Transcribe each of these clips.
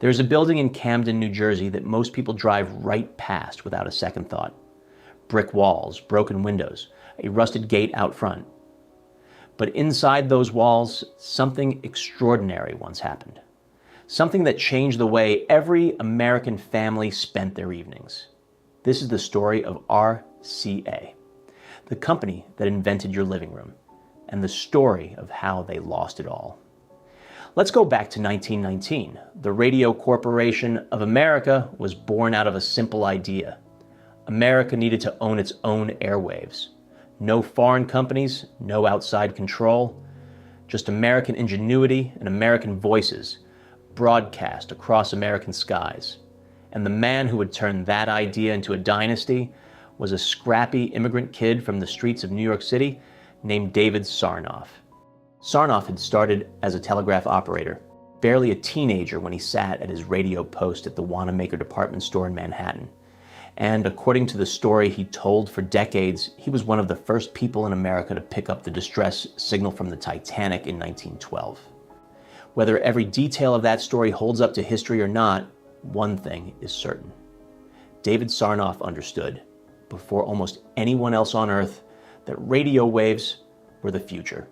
There's a building in Camden, New Jersey that most people drive right past without a second thought. Brick walls, broken windows, a rusted gate out front. But inside those walls, something extraordinary once happened. Something that changed the way every American family spent their evenings. This is the story of RCA, the company that invented your living room, and the story of how they lost it all. Let's go back to 1919. The Radio Corporation of America was born out of a simple idea. America needed to own its own airwaves. No foreign companies, no outside control, just American ingenuity and American voices broadcast across American skies. And the man who would turn that idea into a dynasty was a scrappy immigrant kid from the streets of New York City named David Sarnoff. Sarnoff had started as a telegraph operator, barely a teenager when he sat at his radio post at the Wanamaker department store in Manhattan. And according to the story he told for decades, he was one of the first people in America to pick up the distress signal from the Titanic in 1912. Whether every detail of that story holds up to history or not, one thing is certain. David Sarnoff understood, before almost anyone else on Earth, that radio waves were the future.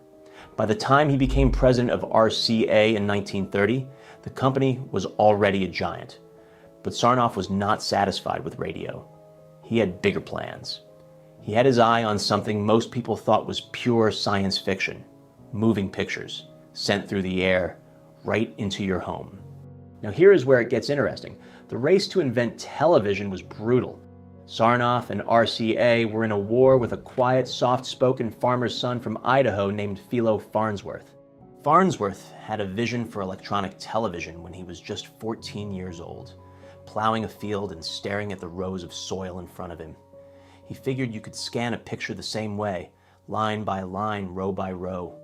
By the time he became president of RCA in 1930, the company was already a giant. But Sarnoff was not satisfied with radio. He had bigger plans. He had his eye on something most people thought was pure science fiction, moving pictures, sent through the air, right into your home. Now here is where it gets interesting. The race to invent television was brutal. Sarnoff and RCA were in a war with a quiet, soft-spoken farmer's son from Idaho named Philo Farnsworth. Farnsworth had a vision for electronic television when he was just 14 years old, plowing a field and staring at the rows of soil in front of him. He figured you could scan a picture the same way, line by line, row by row.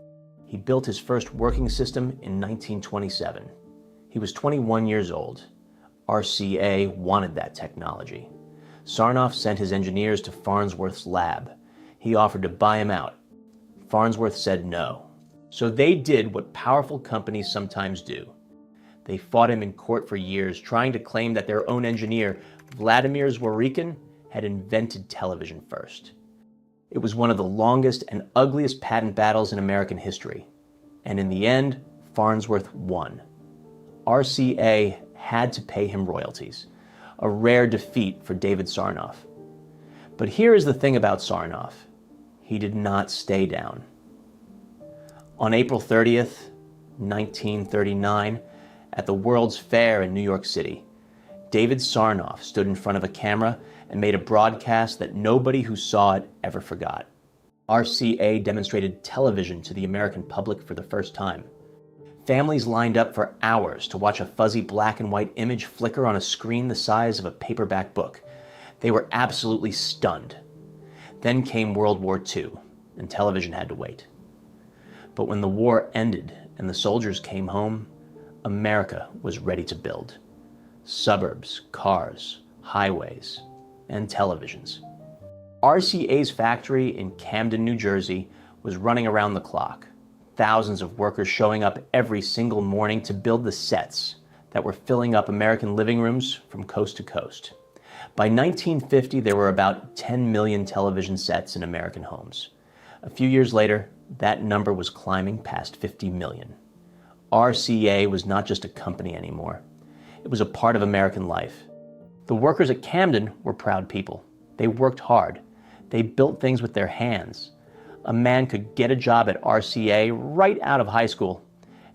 He built his first working system in 1927. He was 21 years old. RCA wanted that technology. Sarnoff sent his engineers to Farnsworth's lab. He offered to buy him out. Farnsworth said no. So they did what powerful companies sometimes do. They fought him in court for years, trying to claim that their own engineer, Vladimir Zworykin, had invented television first. It was one of the longest and ugliest patent battles in American history. And in the end, Farnsworth won. RCA had to pay him royalties, a rare defeat for David Sarnoff. But here is the thing about Sarnoff. He did not stay down. On April 30th, 1939, at the World's Fair in New York City, David Sarnoff stood in front of a camera and made a broadcast that nobody who saw it ever forgot. RCA demonstrated television to the American public for the first time. Families lined up for hours to watch a fuzzy black and white image flicker on a screen the size of a paperback book. They were absolutely stunned. Then came World War II, and television had to wait. But when the war ended and the soldiers came home, America was ready to build. Suburbs, cars, highways, and televisions. RCA's factory in Camden, New Jersey was running around the clock. Thousands of workers showing up every single morning to build the sets that were filling up American living rooms from coast to coast. By 1950, there were about 10 million television sets in American homes. A few years later, that number was climbing past 50 million. RCA was not just a company anymore. It was a part of American life. The workers at Camden were proud people. They worked hard. They built things with their hands. A man could get a job at RCA right out of high school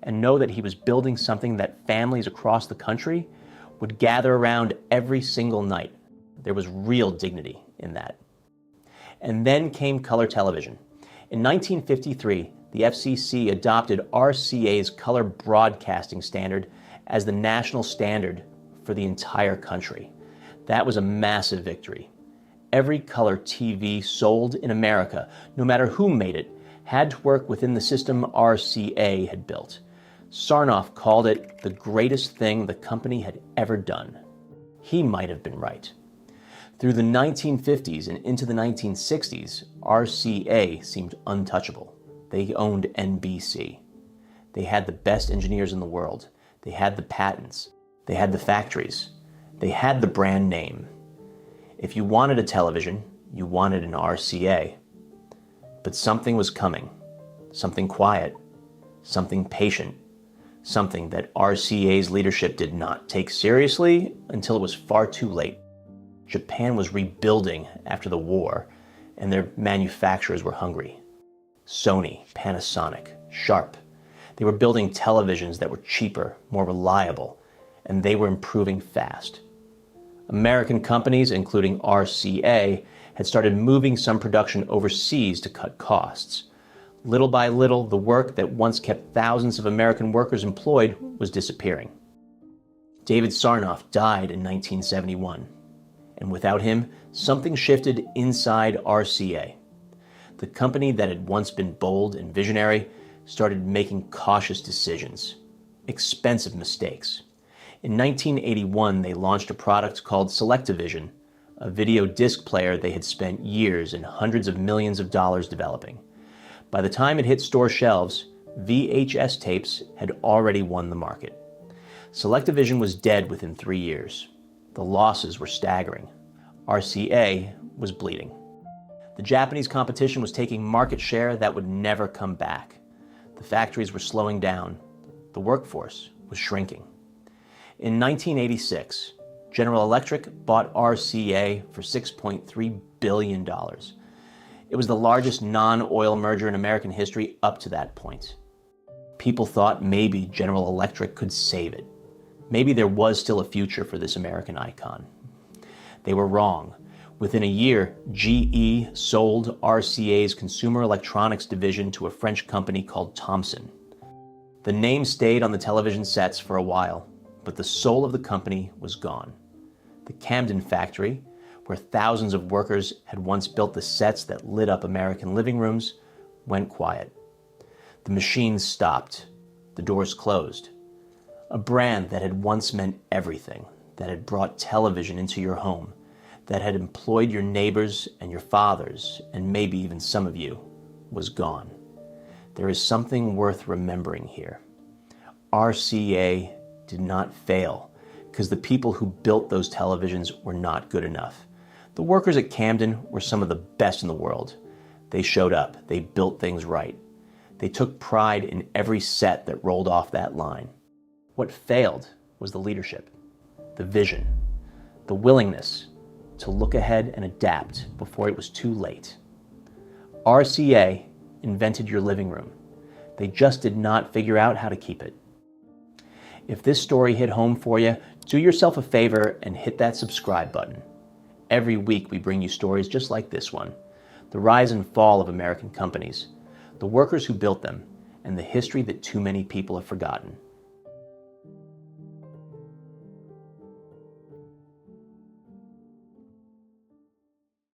and know that he was building something that families across the country would gather around every single night. There was real dignity in that. And then came color television. In 1953, the FCC adopted RCA's color broadcasting standard as the national standard for the entire country. That was a massive victory. Every color TV sold in America, no matter who made it, had to work within the system RCA had built. Sarnoff called it the greatest thing the company had ever done. He might have been right. Through the 1950s and into the 1960s, RCA seemed untouchable. They owned NBC. They had the best engineers in the world. They had the patents. They had the factories. They had the brand name. If you wanted a television, you wanted an RCA. But something was coming. Something quiet. Something patient. Something that RCA's leadership did not take seriously until it was far too late. Japan was rebuilding after the war, and their manufacturers were hungry. Sony, Panasonic, Sharp. They were building televisions that were cheaper, more reliable, and they were improving fast. American companies, including RCA, had started moving some production overseas to cut costs. Little by little, the work that once kept thousands of American workers employed was disappearing. David Sarnoff died in 1971, and without him, something shifted inside RCA. The company that had once been bold and visionary started making cautious decisions, expensive mistakes. In 1981, they launched a product called Selectavision, a video disc player they had spent years and hundreds of millions of dollars developing. By the time it hit store shelves, VHS tapes had already won the market. Selectavision was dead within 3 years. The losses were staggering. RCA was bleeding. The Japanese competition was taking market share that would never come back. The factories were slowing down. The workforce was shrinking. In 1986, General Electric bought RCA for $6.3 billion. It was the largest non-oil merger in American history up to that point. People thought maybe General Electric could save it. Maybe there was still a future for this American icon. They were wrong. Within a year, GE sold RCA's consumer electronics division to a French company called Thomson. The name stayed on the television sets for a while, but the soul of the company was gone. The Camden factory, where thousands of workers had once built the sets that lit up American living rooms, went quiet. The machines stopped. The doors closed. A brand that had once meant everything, that had brought television into your home, that had employed your neighbors and your fathers, and maybe even some of you, was gone. There is something worth remembering here. RCA did not fail because the people who built those televisions were not good enough. The workers at Camden were some of the best in the world. They showed up. They built things right. They took pride in every set that rolled off that line. What failed was the leadership, the vision, the willingness to look ahead and adapt before it was too late. RCA invented your living room. They just did not figure out how to keep it. If this story hit home for you, do yourself a favor and hit that subscribe button. Every week we bring you stories just like this one, the rise and fall of American companies, the workers who built them, and the history that too many people have forgotten.